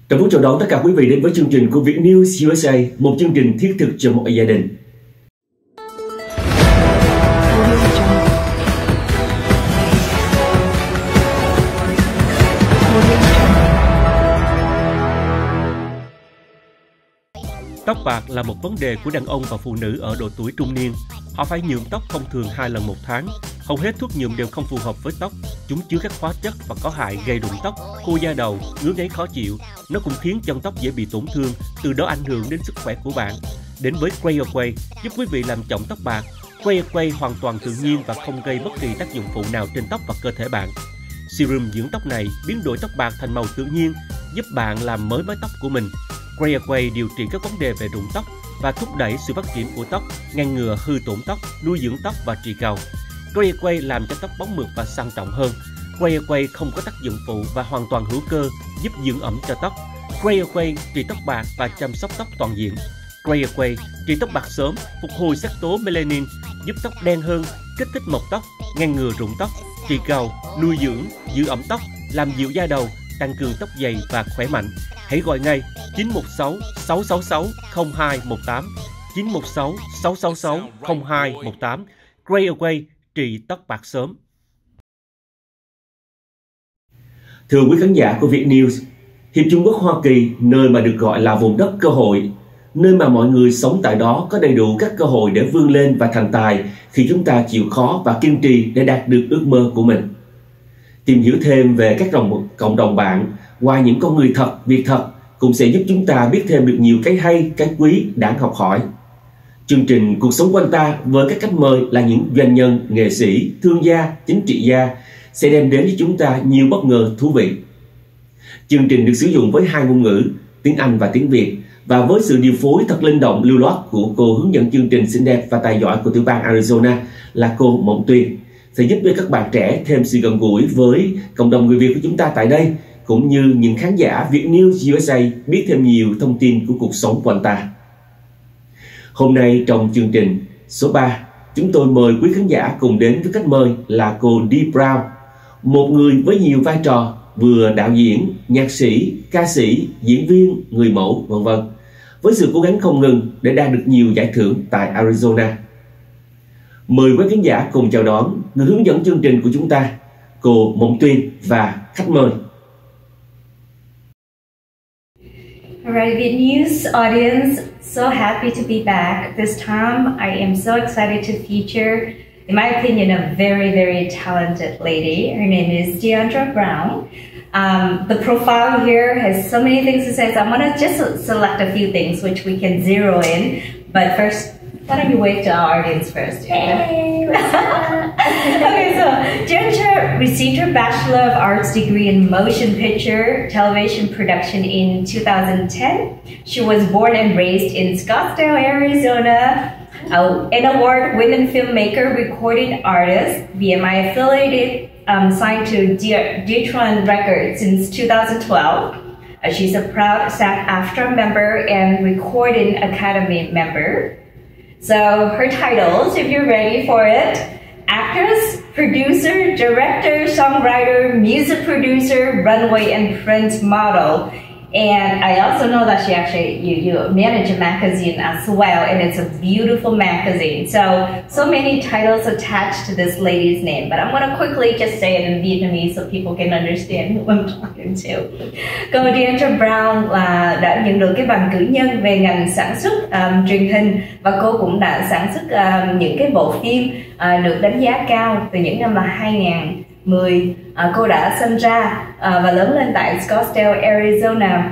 Cảm ơn chào đón tất cả quý vị đến với chương trình của Việt News USA, một chương trình thiết thực cho mọi gia đình. Tóc bạc là một vấn đề của đàn ông và phụ nữ ở độ tuổi trung niên. Họ phải nhuộm tóc thông thường 2 lần một tháng. Hầu hết thuốc nhuộm đều không phù hợp với tóc. Chúng chứa các hóa chất và có hại gây rụng tóc, khô da đầu, ngứa ngáy khó chịu. Nó cũng khiến chân tóc dễ bị tổn thương, từ đó ảnh hưởng đến sức khỏe của bạn. Đến với Quay giúp quý vị làm chọn tóc bạc. Quay hoàn toàn tự nhiên và không gây bất kỳ tác dụng phụ nào trên tóc và cơ thể bạn. Serum dưỡng tóc này biến đổi tóc bạc thành màu tự nhiên, giúp bạn làm mới mái tóc của mình. Quay điều trị các vấn đề về rụng tóc và thúc đẩy sự phát triển của tóc, ngăn ngừa hư tổn tóc, nuôi dưỡng tóc và trị cào. Quay làm cho tóc bóng mượt và sang trọng hơn. Quay không có tác dụng phụ và hoàn toàn hữu cơ, giúp dưỡng ẩm cho tóc. Quay trị tóc bạc và chăm sóc tóc toàn diện. Quay trị tóc bạc sớm, phục hồi sắc tố melanin, giúp tóc đen hơn, kích thích mọc tóc, ngăn ngừa rụng tóc, trị cào, nuôi dưỡng, giữ ẩm tóc, làm dịu da đầu, tăng cường tóc dày và khỏe mạnh. Hãy gọi ngay 916 666 0218, 916 666 0218. Quay trị tóc bạc sớm. Thưa quý khán giả của Việt News, Hiệp Trung Quốc Hoa Kỳ, nơi mà được gọi là vùng đất cơ hội, nơi mà mọi người sống tại đó có đầy đủ các cơ hội để vươn lên và thành tài khi chúng ta chịu khó và kiên trì để đạt được ước mơ của mình. Tìm hiểu thêm về các cộng đồng bạn qua những con người thật, việc thật cũng sẽ giúp chúng ta biết thêm được nhiều cái hay, cái quý đáng học hỏi. Chương trình Cuộc Sống Quanh Ta với các khách mời là những doanh nhân, nghệ sĩ, thương gia, chính trị gia sẽ đem đến cho chúng ta nhiều bất ngờ thú vị. Chương trình được sử dụng với 2 ngôn ngữ, tiếng Anh và tiếng Việt, và với sự điều phối thật linh động lưu loát của cô hướng dẫn chương trình xinh đẹp và tài giỏi của tiểu bang Arizona là cô Mộng Tuyền, sẽ giúp cho các bạn trẻ thêm sự gần gũi với cộng đồng người Việt của chúng ta tại đây, cũng như những khán giả Việt News USA biết thêm nhiều thông tin của cuộc sống quanh ta. Hôm nay trong chương trình số 3, chúng tôi mời quý khán giả cùng đến với khách mời là cô Dee Brown, một người với nhiều vai trò, vừa đạo diễn, nhạc sĩ, ca sĩ, diễn viên, người mẫu, v.v. với sự cố gắng không ngừng để đạt được nhiều giải thưởng tại Arizona. Mời quý khán giả cùng chào đón người hướng dẫn chương trình của chúng ta, cô Mộng Tuyền và khách mời. Alright, Việt News audience, so happy to be back. This time I am so excited to feature, in my opinion, a very, very talented lady. Her name is Deandra Brown. The profile here has so many things to say, so I'm going to just select a few things which we can zero in. But first, why don't you wave to our audience first? Hey, what's up? Okay, so Deandra received her Bachelor of Arts degree in Motion Picture Television Production in 2010. She was born and raised in Scottsdale, Arizona. An award-winning filmmaker, recording artist, BMI affiliated, signed to Deatron Records since 2012. She's a proud SAG-AFTRA member and Recording Academy member. So her titles, if you're ready for it: actress, producer, director, songwriter, music producer, runway and print model. And I also know that she actually, you manage a magazine as well, and it's a beautiful magazine. So many titles attached to this lady's name, but I'm going to quickly just say it in Vietnamese so people can understand who I'm talking to. Cô Deandra Brown là đã nhận được cái bằng cử nhân về ngành sản xuất truyền hình, và cô cũng đã sản xuất những cái bộ phim được đánh giá cao từ những năm là 2010. Cô đã sinh ra và lớn lên tại Scottsdale, Arizona.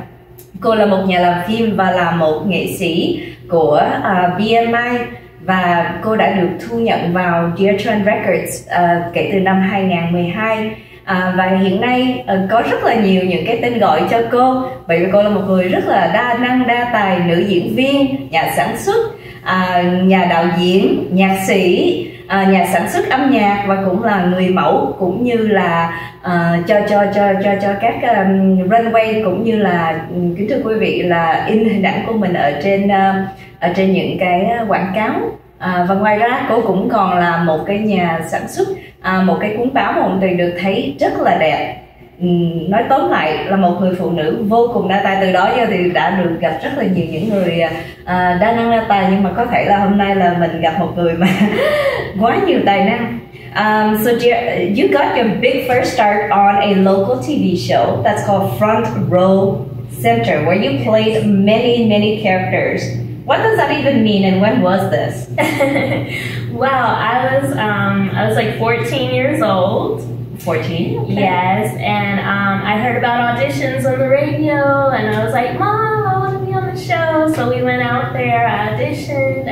Cô là một nhà làm phim và là một nghệ sĩ của BMI, và cô đã được thu nhận vào Deatron Records kể từ năm 2012. Và hiện nay có rất là nhiều những cái tên gọi cho cô, bởi vì cô là một người rất là đa năng, đa tài, nữ diễn viên, nhà sản xuất, nhà đạo diễn, nhạc sĩ, nhà sản xuất âm nhạc, và cũng là người mẫu, cũng như là cho các runway, cũng như là kính thưa quý vị là in hình ảnh của mình ở trên những cái quảng cáo. Và ngoài ra cô cũng còn là một cái nhà sản xuất một cái cuốn báo mà Mộng Tuyền được thấy rất là đẹp. nói tóm lại là một người phụ nữ vô cùng đa tài. Từ đó giờ thì đã được gặp rất là nhiều những người đa năng đa tài, nhưng mà có thể là hôm nay là mình gặp một người mà quá nhiều tài năng. So you got your big first start on a local TV show that's called Front Row Center, where you played many characters. What does that even mean, and when was this? Well, I was like 14 years old. 14? Okay. Yes, and I heard about auditions on the radio, and I was like, Mom, I want to be on the show. So we went out there, I auditioned,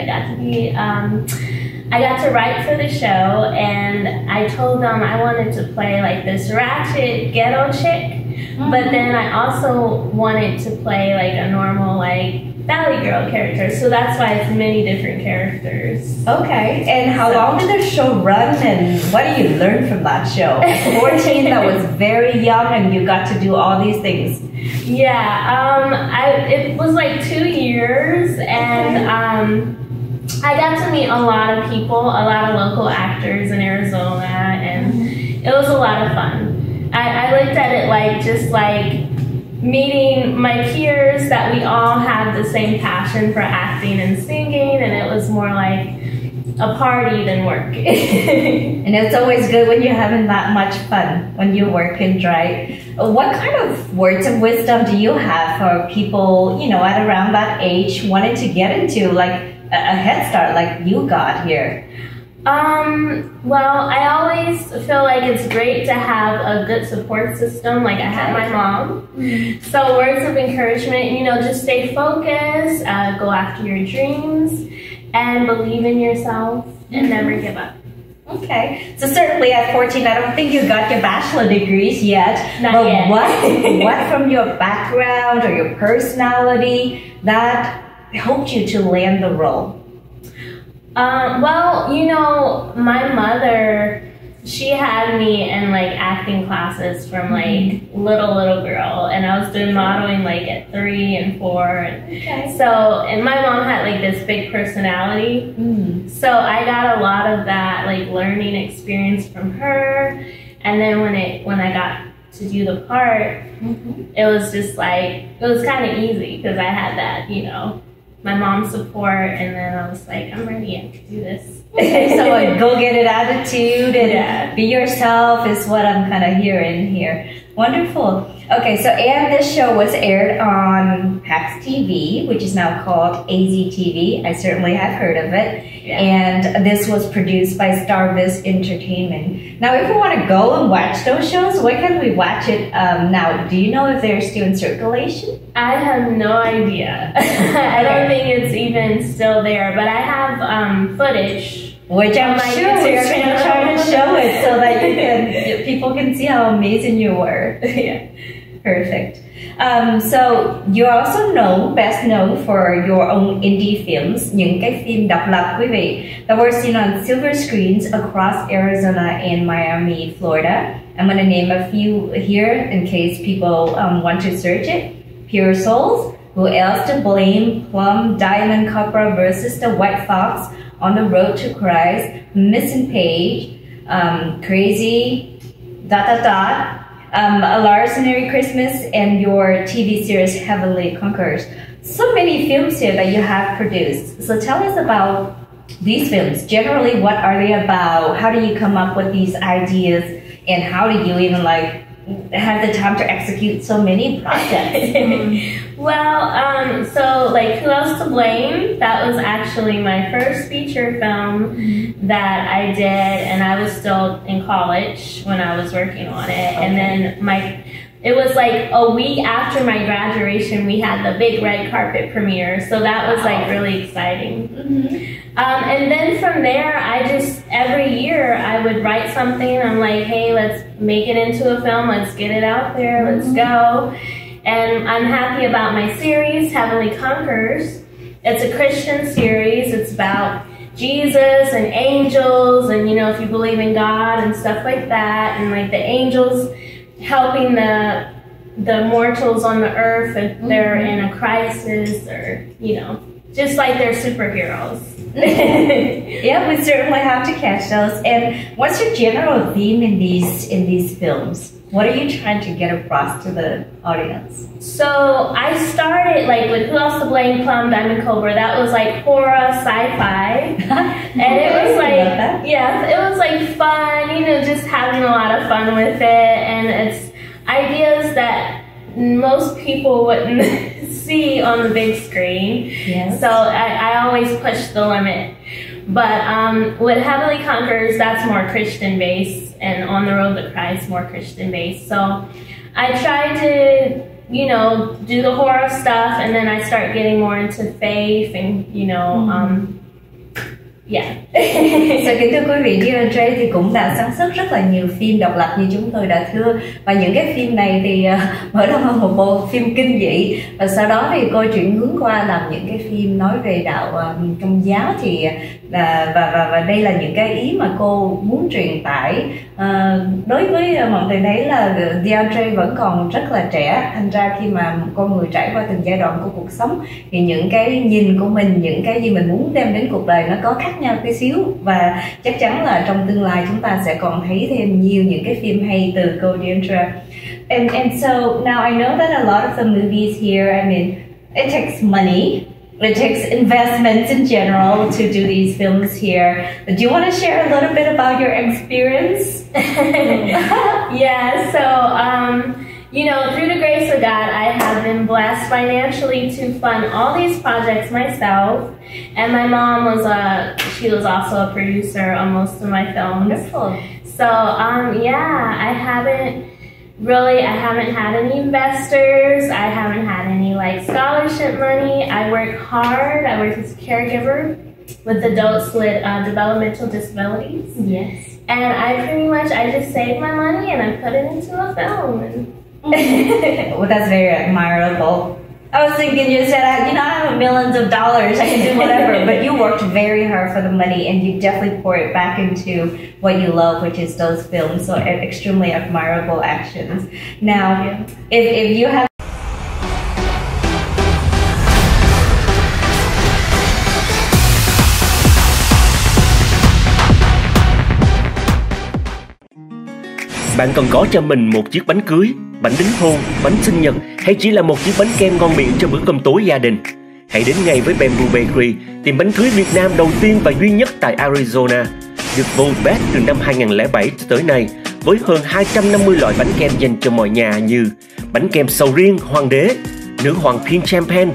I got to write for the show, and I told them I wanted to play like this ratchet ghetto chick, but then I also wanted to play like a normal like Valley Girl character, so that's why it's many different characters. Okay, and how long did the show run, and what did you learn from that show? At 14, that was very young, and you got to do all these things. Yeah, it was like 2 years, and I got to meet a lot of people, a lot of local actors in Arizona, and it was a lot of fun. I looked at it like just like meeting my peers, that we all had the same passion for acting and singing, and it was more like a party than work. And it's always good when you're having that much fun when you're working, right? What kind of words of wisdom do you have for people, you know, at around that age wanting to get into like a head start like you got here? Well, I always feel like it's great to have a good support system. Like I had my mom. So words of encouragement, you know, just stay focused, go after your dreams, and believe in yourself, and never give up. Okay, so certainly at 14, I don't think you got your bachelor degrees yet. Not yet. What from your background or your personality that helped you to land the role? Well, you know, my mother, she had me in like acting classes from like little girl, and I was doing modeling like at 3 and 4. And so, and my mom had like this big personality, so I got a lot of that like learning experience from her. And then when I got to do the part, it was just like, it was kind of easy because I had that, you know, my mom's support, and then I was like, I'm ready, I can do this. So a go-get-it attitude and be yourself is what I'm kind of hearing here. Wonderful. Okay, so and this show was aired on PAX TV, which is now called AZTV. I certainly have heard of it. Yeah. And this was produced by Starviz Entertainment. Now, if we want to go and watch those shows, where can we watch it now? Do you know if they're still in circulation? I have no idea. I don't think it's even still there, but I have footage. Which I'm sure we're going to try to show it so that people can see how amazing you were. Yeah. Perfect. So you're also best known for your own indie films, những cái phim độc lập, quý vị, that were seen on silver screens across Arizona and Miami, Florida. I'm going to name a few here in case people want to search it. Pure Souls, Who Else to Blame, Plum, Diamond Copra versus the White Fox, On the Road to Christ, Missing Page, Crazy, A Larcenary Christmas, and your TV series Heavenly Conquerors. So many films here that you have produced. So tell us about these films. Generally, what are they about? How do you come up with these ideas? And how do you even like have the time to execute so many projects? Well, so like Who Else to Blame, that was actually my first feature film that I did, and I was still in college when I was working on it. And then it was like a week after my graduation, we had the big red carpet premiere, so that was like really exciting. And then from there, every year I would write something. I'm like, hey, let's make it into a film, let's get it out there, let's go. And I'm happy about my series, Heavenly Conquerors. It's a Christian series. It's about Jesus and angels, and you know, if you believe in God and stuff like that, and like the angels helping the mortals on the earth if they're in a crisis, or you know, just like they're superheroes. Yeah, we certainly have to catch those. And what's your general theme in these films? What are you trying to get across to the audience? So I started like with Who Else to Blame, Plum, Diamond Cobra. That was like horror, sci-fi, and it was like it was like fun. You know, just having a lot of fun with it, and it's ideas that most people wouldn't see on the big screen. Yes. So I always push the limit. But with Heavenly Conquerors, that's more Christian-based, and On the Road to Christ, more Christian-based. So I try to, you know, do the horror stuff, and then I start getting more into faith, and, you know, Kính thưa quý vị, DeAndre thì cũng đã sản xuất rất là nhiều phim độc lập như chúng tôi đã thưa, và những cái phim này thì mở đầu là một bộ phim kinh dị, và sau đó thì cô chuyển hướng qua làm những cái phim nói về đạo Công giáo, thì và đây là những cái ý mà cô muốn truyền tải. Đối với Mộng Tuyền thấy là DeAndre vẫn còn rất là trẻ, thành ra khi mà con người trải qua từng giai đoạn của cuộc sống thì những cái nhìn của mình, những cái gì mình muốn đem đến cuộc đời nó có khác nhau tí xíu, và chắc chắn là trong tương lai chúng ta sẽ còn thấy thêm nhiều những cái phim hay từ cô DeAndre. And so now I know that a lot of the movies here, I mean, it takes money. It takes investments in general to do these films here. Do you want to share a little bit about your experience? Yeah, so, you know, through the grace of God, I have been blessed financially to fund all these projects myself. And my mom she was also a producer on most of my films. Wonderful. So, I haven't had any investors. I haven't had any like scholarship money. I work hard. I work as a caregiver with adults with developmental disabilities. Yes. And I just save my money and I put it into a film. Well, that's very admirable. I was thinking, you said, you know, I have millions of dollars, I can do whatever, but you worked very hard for the money, and you definitely pour it back into what you love, which is those films. So extremely admirable actions. Now, if you have Bạn cần có cho mình một chiếc bánh cưới, bánh đính hôn, bánh sinh nhật, hay chỉ là một chiếc bánh kem ngon miệng cho bữa cơm tối gia đình? Hãy đến ngay với Bamboo Bakery, tiệm bánh cưới Việt Nam đầu tiên và duy nhất tại Arizona, được vote best từ năm 2007 cho tới nay, với hơn 250 loại bánh kem dành cho mọi nhà như bánh kem sầu riêng Hoàng đế, nữ hoàng pink champagne,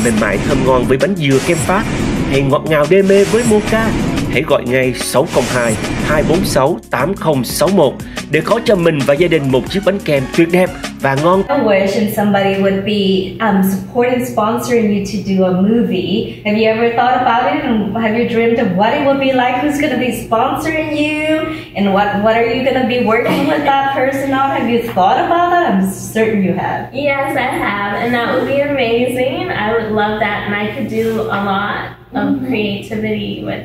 mềm mại thơm ngon với bánh dừa kem Pháp, hay ngọt ngào đê mê với mocha. Hãy gọi ngay 602 246 8061 để có cho mình và gia đình một chiếc bánh kem tuyệt đẹp và ngon. I wish somebody would be supporting, sponsoring you to do a movie. Have you ever thought about it? And have you dreamed of what it would be like? Who's going to be sponsoring you? And what are you going to be working with that person on? Have you thought about that? I'm certain you have. Yes, I have, and that would be amazing. I would love that, and I could do a lot of creativity with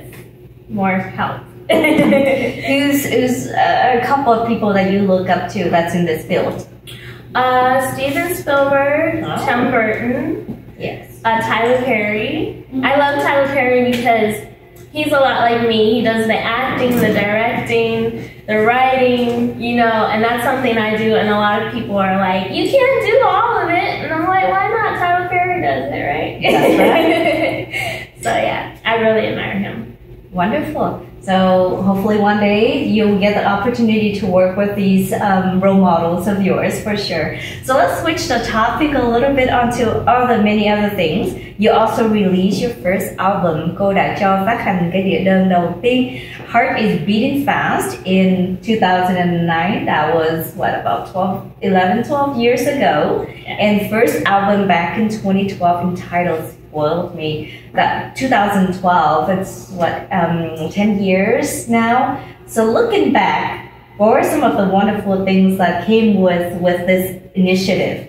more help. Who's a couple of people that you look up to that's in this field? Steven Spielberg, Tim Burton, yes, Tyler Perry. I love Tyler Perry because he's a lot like me. He does the acting, the directing, the writing, you know, and that's something I do, and a lot of people are like, you can't do all of it, and I'm like, why not? Tyler Perry does it, right? That's right. So yeah, I really admire him. Wonderful. So hopefully one day you'll get the opportunity to work with these role models of yours for sure. So let's switch the topic a little bit onto many other things. You also released your first album. Cô đã cho phát hành cái đĩa đơn đầu tiên, Heart is Beating Fast, in 2009. That was about 12 years ago. And first album back in 2012 entitled Spoiled Me. That 2012, it's 10 years now. So looking back, what were some of the wonderful things that came with this initiative?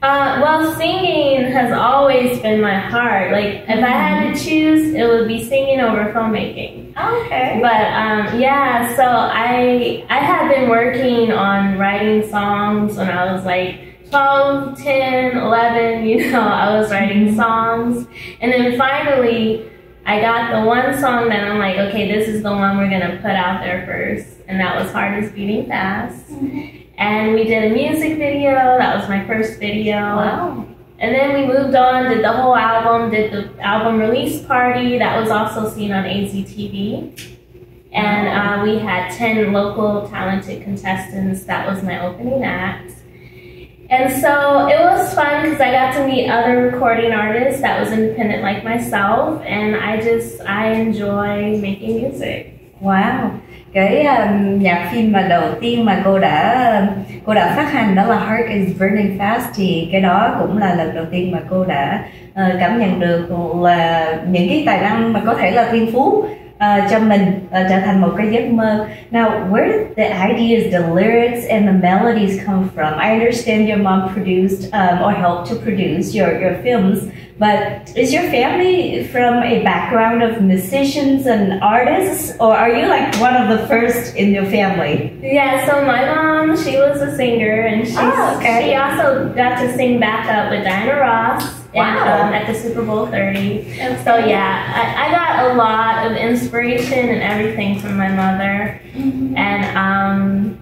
Well, singing has always been my heart. Like, if I had to choose, it would be singing over filmmaking. Okay. But so I had been working on writing songs when I was like 12, 10, 11, you know, I was writing songs. And then finally, I got the one song that I'm like, okay, this is the one we're going to put out there first. And that was Heart is Beating Fast. And we did a music video. That was my first video. Wow. And then we moved on, did the whole album, did the album release party. That was also seen on AZTV. And we had 10 local talented contestants. That was my opening act. And so it was fun because I got to meet other recording artists that was independent like myself. And I enjoy making music. Wow. Cái nhạc phim mà đầu tiên mà cô đã phát hành đó là Heart is Burning Fast, thì cái đó cũng là lần đầu tiên mà cô đã cảm nhận được là những cái tài năng mà có thể là thiên phú cho mình trở thành một cái giấc mơ. Now, where did the ideas, the lyrics and the melodies come from? I understand your mom produced or helped to produce your films, but is your family from a background of musicians and artists, or are you like one of the first in your family? Yeah, so my mom, she was a singer, and she also got to sing backup with Diana Ross. Wow. At the Super Bowl 30. So yeah, I got a lot of inspiration and everything from my mother. Mm-hmm. And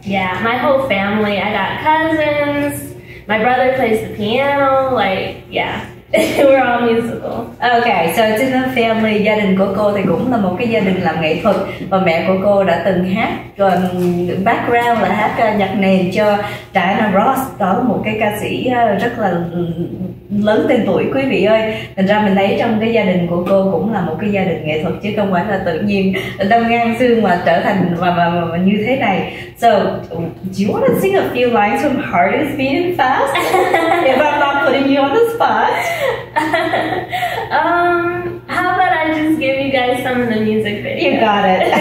yeah, my whole family, I got cousins, my brother plays the piano, like, yeah. We're all musical. Okay, so it's in the family. Gia đình của cô thì cũng là một cái gia đình làm nghệ thuật, và mẹ của cô đã từng hát, còn background là hát nhạc nền cho Diana Ross, đó là một cái ca sĩ rất là lớn tên tuổi, quý vị ơi. Thành ra mình thấy trong cái gia đình của cô cũng là một cái gia đình nghệ thuật, chứ không phải là tự nhiên đâm ngang xương mà trở thành và như thế này. So, do you want to sing a few lines from Heart is Beating Fast? If I'm not putting you on the spot. How about I just give you guys some of the music video? You got it.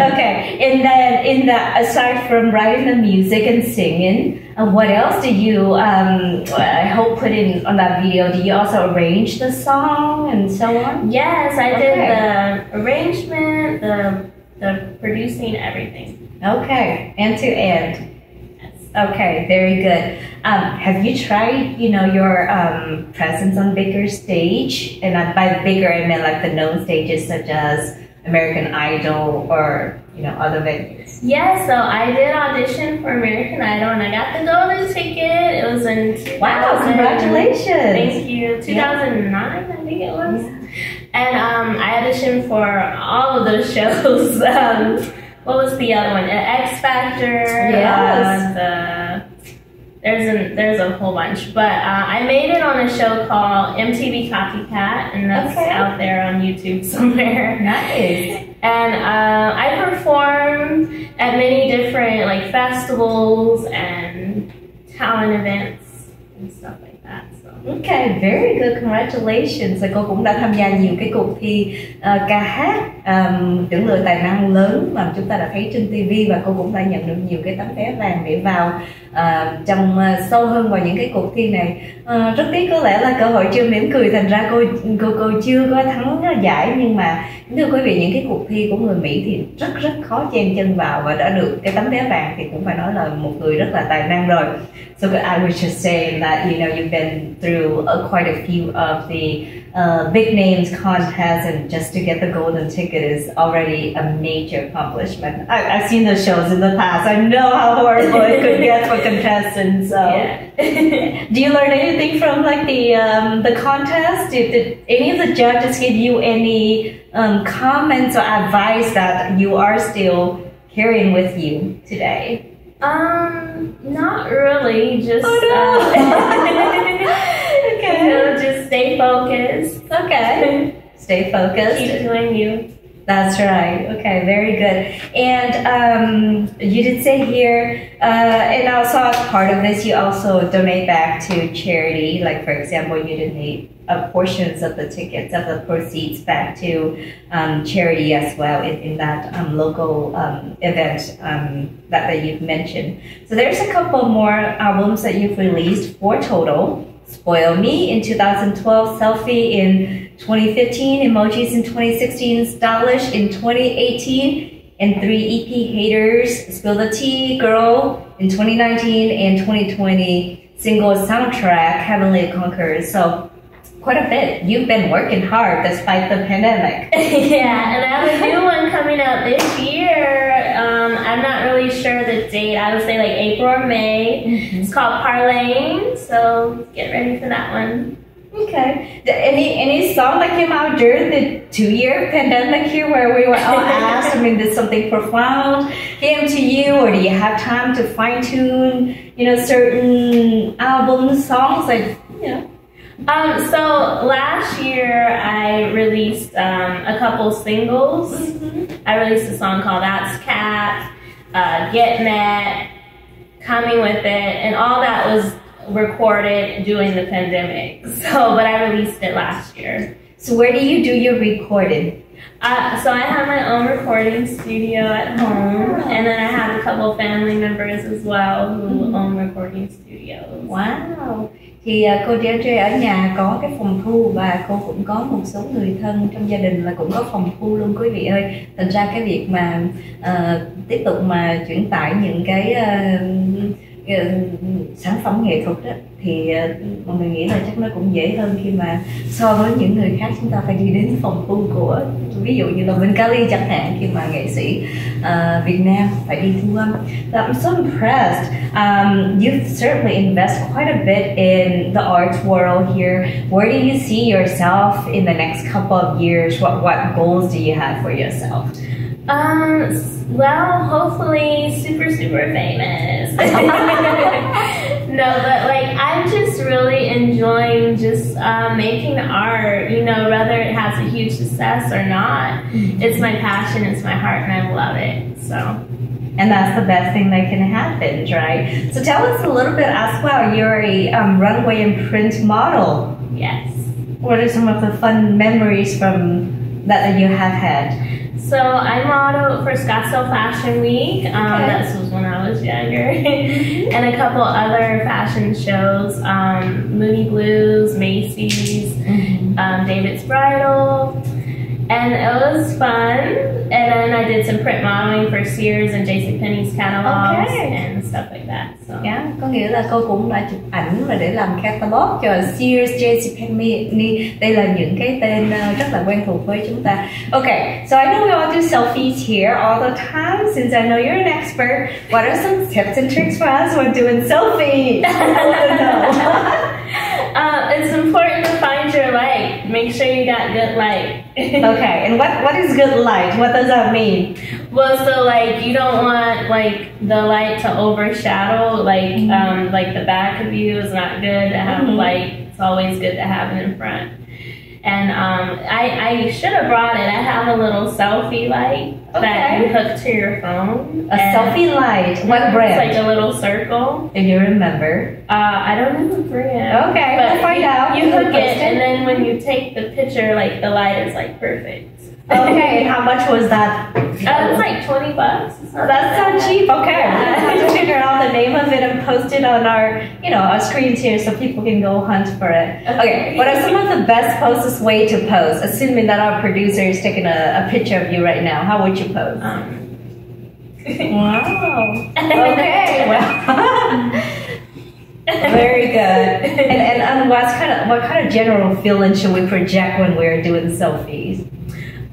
Okay, and then aside from writing the music and singing, what else do you I hope put in on that video? Do you also arrange the song and so on? Yes, I did the arrangement, the producing, everything. Okay, end to end. Okay, very good. Have you tried, your presence on bigger stage? And by bigger, I mean like the known stages such as American Idol or, other venues. Yeah, so I did audition for American Idol and I got the golden ticket. It was in 2000. Wow, congratulations. Thank you. 2009, I think it was. Yeah. And I auditioned for all of those shows. What was the other one? X Factor. Yes. There's a whole bunch, but I made it on a show called MTV Copycat, and that's out there on YouTube somewhere. Nice. And I performed at many different like festivals and talent events and stuff like that. So. Okay, very good, congratulations. Cô cũng đã tham gia nhiều cái cuộc thi ca hát những người tài năng lớn mà chúng ta đã thấy trên TV, và cô cũng đã nhận được nhiều cái tấm vé vàng để vào trong sâu hơn vào những cái cuộc thi này. Rất tiếc có lẽ là cơ hội chưa mỉm cười, thành ra cô chưa có thắng giải, nhưng mà thưa quý vị, những cái cuộc thi của người Mỹ thì rất khó chen chân vào, và đã được cái tấm vé vàng thì cũng phải nói là một người rất là tài năng rồi. So I was just saying that you've been through quite a few of the big names contests, and just to get the golden ticket is already a major accomplishment. I've seen those shows in the past. I know how horrible it could get for contestants. So, do you learn anything from like the contest? Did any of the judges give you any comments or advice that you are still carrying with you today? Not really. Just okay. Just stay focused. Okay. Stay focused. Keep doing you. That's right. Okay, very good. And you did say here, and also as part of this, you also donate back to charity. Like, for example, you donate portions of the tickets, of the proceeds back to charity as well in that local event that you've mentioned. So there's a couple more albums that you've released, 4 total. Spoil Me in 2012, Selfie in 2015, Emojis in 2016, Stylish in 2018, and 3 EP, Haters, Spill the Tea, Girl in 2019, and 2020 single soundtrack, Heavenly Conquerors. So quite a bit. You've been working hard despite the pandemic. Yeah, and I have a new one coming out this year. I'm not really sure the date. I would say like April or May. It's called Parlaying, so get ready for that one. Okay. Any song that came out during the 2-year pandemic here where we were all asked, I mean, did something profound came to you, or do you have time to fine tune, certain albums, songs, like, So last year I released a couple singles. I released a song called That's Cat, Get Met, Coming With It, and all that was recorded during the pandemic. But I released it last year. So where do you do your recording? So I have my own recording studio at home, and then I have a couple family members as well who own recording studios. Wow. Thì cô JJ ở nhà có cái phòng thu, và cô cũng có một số người thân trong gia đình là cũng có phòng thu luôn quý vị ơi. Thành ra cái việc mà tiếp tục mà chuyển tải những cái sản phẩm nghệ thuật đó, thì mọi người nghĩ là chắc nó cũng dễ hơn khi mà so với những người khác chúng ta phải đi đến phòng thu của, ví dụ như là bên Cali chẳng hạn, khi mà nghệ sĩ Việt Nam phải đi thu âm. So I'm so impressed. You certainly invest quite a bit in the arts world here. Where do you see yourself in the next couple of years? What goals do you have for yourself? Well, hopefully super famous. No, but like I'm just really enjoying just making art, whether it has a huge success or not. It's my passion, it's my heart, and I love it. So, and that's the best thing that can happen, right? So tell us a little bit as well. You're a runway and print model. Yes. What are some of the fun memories from that you have had? So I modeled for Scottsdale Fashion Week. This was when I was younger. And a couple other fashion shows, Moody Blues, Macy's, David's Bridal. And it was fun. And then I did some print modeling for Sears and JCPenney's catalogs and stuff like that. So. Yeah, có nghĩa là cô cũng đã chụp ảnh và để làm catalog cho Sears, JCPenney. Đây là những cái tên rất là quen thuộc với chúng ta. Okay, so I know we all do selfies here all the time. Since I know you're an expert, what are some tips and tricks for us when doing selfies? It's important to find your light. Make sure you got good light. Okay, and what is good light? What does that mean? Well, so like you don't want like the light to overshadow like the back of you is not good to have light. It's always good to have it in front. And I should have brought it. I have a little selfie light that you hook to your phone. A selfie light. What brand? It's like a little circle. If you remember. I don't know the brand. Okay, but we'll find out. You hook it, and then when you take the picture, like the light is like perfect. Okay, and how much was that? It's like $20. Oh, that's so cheap. Okay, we'll have to figure out the name of it and post it on our, our screens here so people can go hunt for it. Okay, what are some of the best closest way to pose? Assuming that our producer is taking a picture of you right now, how would you pose? Wow. Okay. Well. Very good. And what kind of general feeling should we project when we're doing selfies?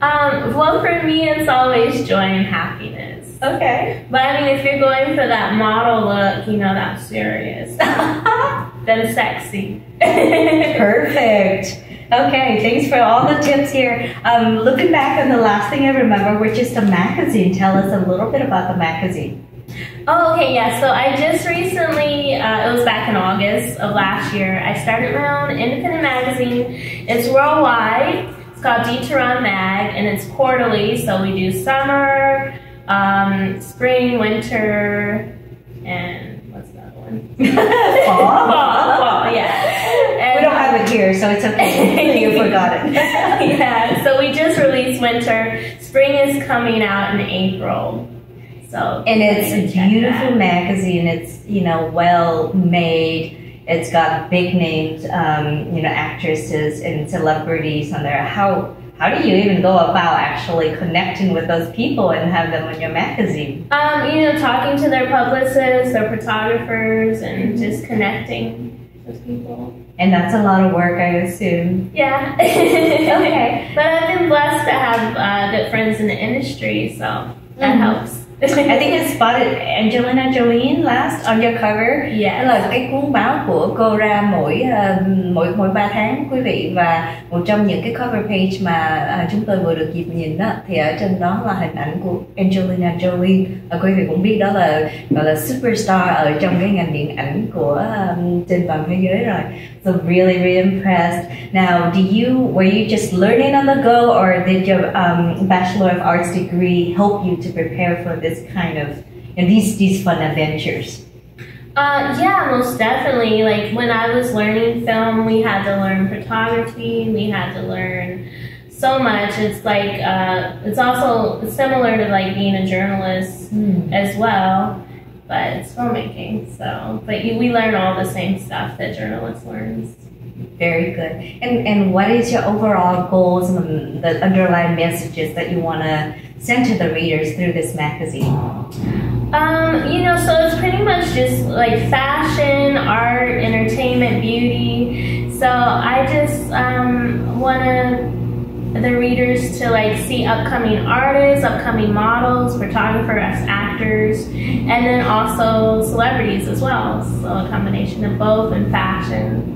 Well, for me, it's always joy and happiness. Okay. But I mean, if you're going for that model look, that's serious. Then sexy. Perfect. Okay, thanks for all the tips here. Looking back on the last thing I remember, which is the magazine. Tell us a little bit about the magazine. Oh, okay, yeah. So I just recently, it was back in August of last year, I started my own independent magazine. It's worldwide. It's called Detoron Mag, and it's quarterly. So we do summer, spring, winter, and what's the other one? Fall, yeah. And, we don't have it here, so it's okay. You forgot it. Yeah, so we just released winter. Spring is coming out in April. So, and it's a beautiful magazine. It's well made. It's got big names, actresses and celebrities on there. How do you even go about actually connecting with those people and have them on your magazine? Talking to their publicists, their photographers, and just connecting with people. And that's a lot of work, I assume. Yeah. Okay. But I've been blessed to have good friends in the industry, so that helps. I think I spotted Angelina Jolie last on your cover. Yeah. Là cái cuốn báo của cô ra mỗi 3 tháng quý vị, và một trong những cái cover page mà chúng tôi vừa được dịp nhìn đó thì ở trên đó là hình ảnh của Angelina Jolie. Quý vị cũng biết đó là gọi là superstar ở trong cái ngành điện ảnh của trên toàn thế giới rồi. So really impressed. Now, were you just learning on the go, or did your Bachelor of Arts degree help you to prepare for this kind of these fun adventures? Yeah, most definitely. Like when I was learning film, we had to learn photography. We had to learn so much. It's like it's also similar to like being a journalist as well, but it's filmmaking. So, but we learn all the same stuff that journalists learn. Very good. And what is your overall goals and the underlying messages that you want to send to the readers through this magazine? So it's pretty much just like fashion, art, entertainment, beauty. So I just want the readers to like see upcoming artists, upcoming models, photographers, actors, and then also celebrities as well. So a combination of both and fashion.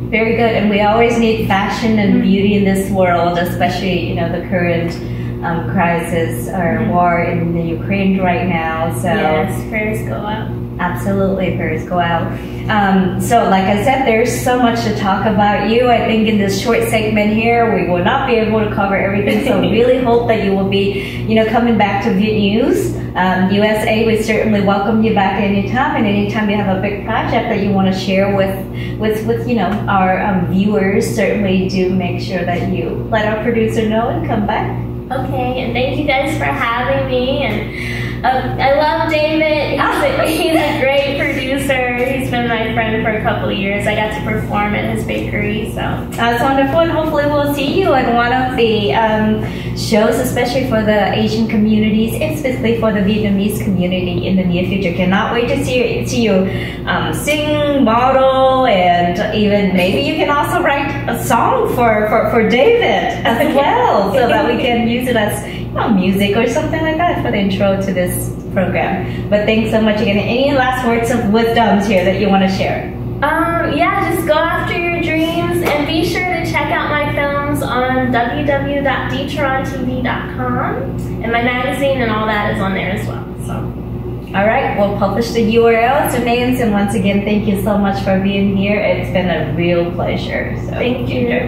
Very good. And we always need fashion and beauty in this world, especially, the current crisis or war in the Ukraine right now. So yes, prayers go out. Absolutely, prayers go out. So like I said, there's so much to talk about you. I think in this short segment here, we will not be able to cover everything. So really hope that you will be, coming back to VietNews USA. We certainly welcome you back anytime. And anytime you have a big project that you want to share with our viewers, certainly do make sure that you let our producer know and come back. Okay, and thank you guys for having me. And I love David. He's a great producer. He's been my friend for a couple of years. I got to perform at his bakery, so that's wonderful. And hopefully we'll see you at one of the shows, especially for the Asian communities, especially for the Vietnamese community in the near future. Cannot wait to see you sing, model, and even maybe you can also write a song for David as well, so that we can use it as music or something like that for the intro to this program. But thanks so much again. Any last words of wisdoms here that you want to share? Yeah, just go after your dreams and be sure to check out my films on www.dtorontv.com, and my magazine and all that is on there as well. So, all right, we'll publish the URLs and names. And once again, thank you so much for being here. It's been a real pleasure. So, thank you.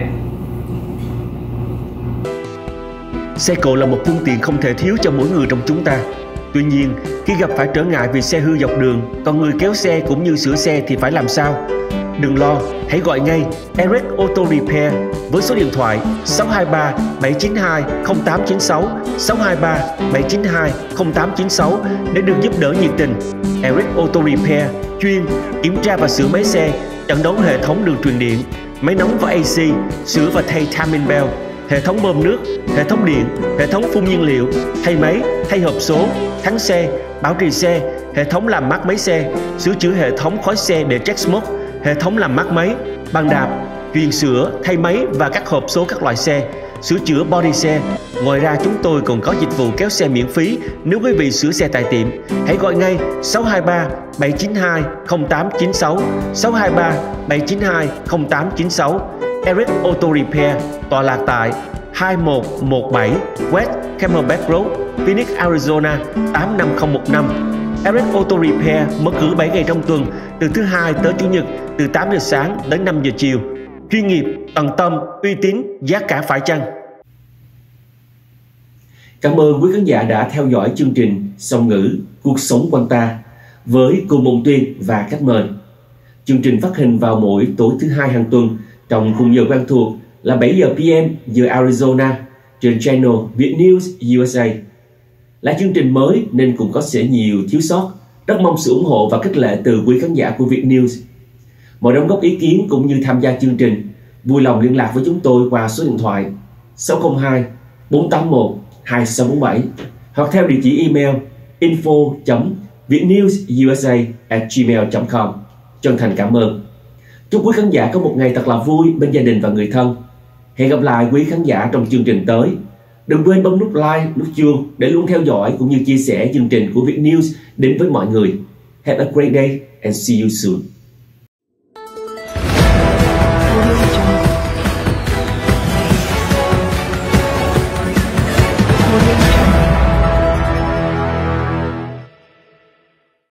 Xe cộ là một phương tiện không thể thiếu cho mỗi người trong chúng ta. Tuy nhiên, khi gặp phải trở ngại vì xe hư dọc đường, còn người kéo xe cũng như sửa xe thì phải làm sao? Đừng lo, hãy gọi ngay Eric Auto Repair với số điện thoại 623 792 0896 623 792 0896 để được giúp đỡ nhiệt tình. Eric Auto Repair chuyên kiểm tra và sửa máy xe, chẩn đoán hệ thống đường truyền điện, máy nóng và AC, sửa và thay timing belt, hệ thống bơm nước, hệ thống điện, hệ thống phun nhiên liệu, thay máy, thay hộp số, thắng xe, bảo trì xe, hệ thống làm mát máy xe, sửa chữa hệ thống khói xe để check smoke, hệ thống làm mát máy, bàn đạp, chuyền sửa, thay máy và các hộp số các loại xe, sửa chữa body xe. Ngoài ra chúng tôi còn có dịch vụ kéo xe miễn phí nếu quý vị sửa xe tại tiệm. Hãy gọi ngay 623 792 0896 623 792 0896. Eric Auto Repair tọa lạc tại 2117 West Camelback Road, Phoenix, Arizona 85015. Eric Auto Repair mở cửa 7 ngày trong tuần, từ thứ Hai tới Chủ nhật, từ 8 giờ sáng đến 5 giờ chiều. Chuyên nghiệp, tận tâm, uy tín, giá cả phải chăng. Cảm ơn quý khán giả đã theo dõi chương trình Song Ngữ, Cuộc Sống Quanh Ta với cô Mộng Tuyền và khách mời. Chương trình phát hình vào mỗi tối thứ Hai hàng tuần trong khung giờ quen thuộc là 7 giờ PM giờ Arizona trên channel Việt News USA. Là chương trình mới nên cũng có sẽ nhiều thiếu sót. Rất mong sự ủng hộ và khích lệ từ quý khán giả của Việt News. Mọi đóng góp ý kiến cũng như tham gia chương trình, vui lòng liên lạc với chúng tôi qua số điện thoại 602 481 2647 hoặc theo địa chỉ email info.vietnewsusa@gmail.com. Chân thành cảm ơn. Chúc quý khán giả có một ngày thật là vui bên gia đình và người thân. Hẹn gặp lại quý khán giả trong chương trình tới. Đừng quên bấm nút like, nút chuông để luôn theo dõi cũng như chia sẻ chương trình của VietNews đến với mọi người. Have a great day and see you soon.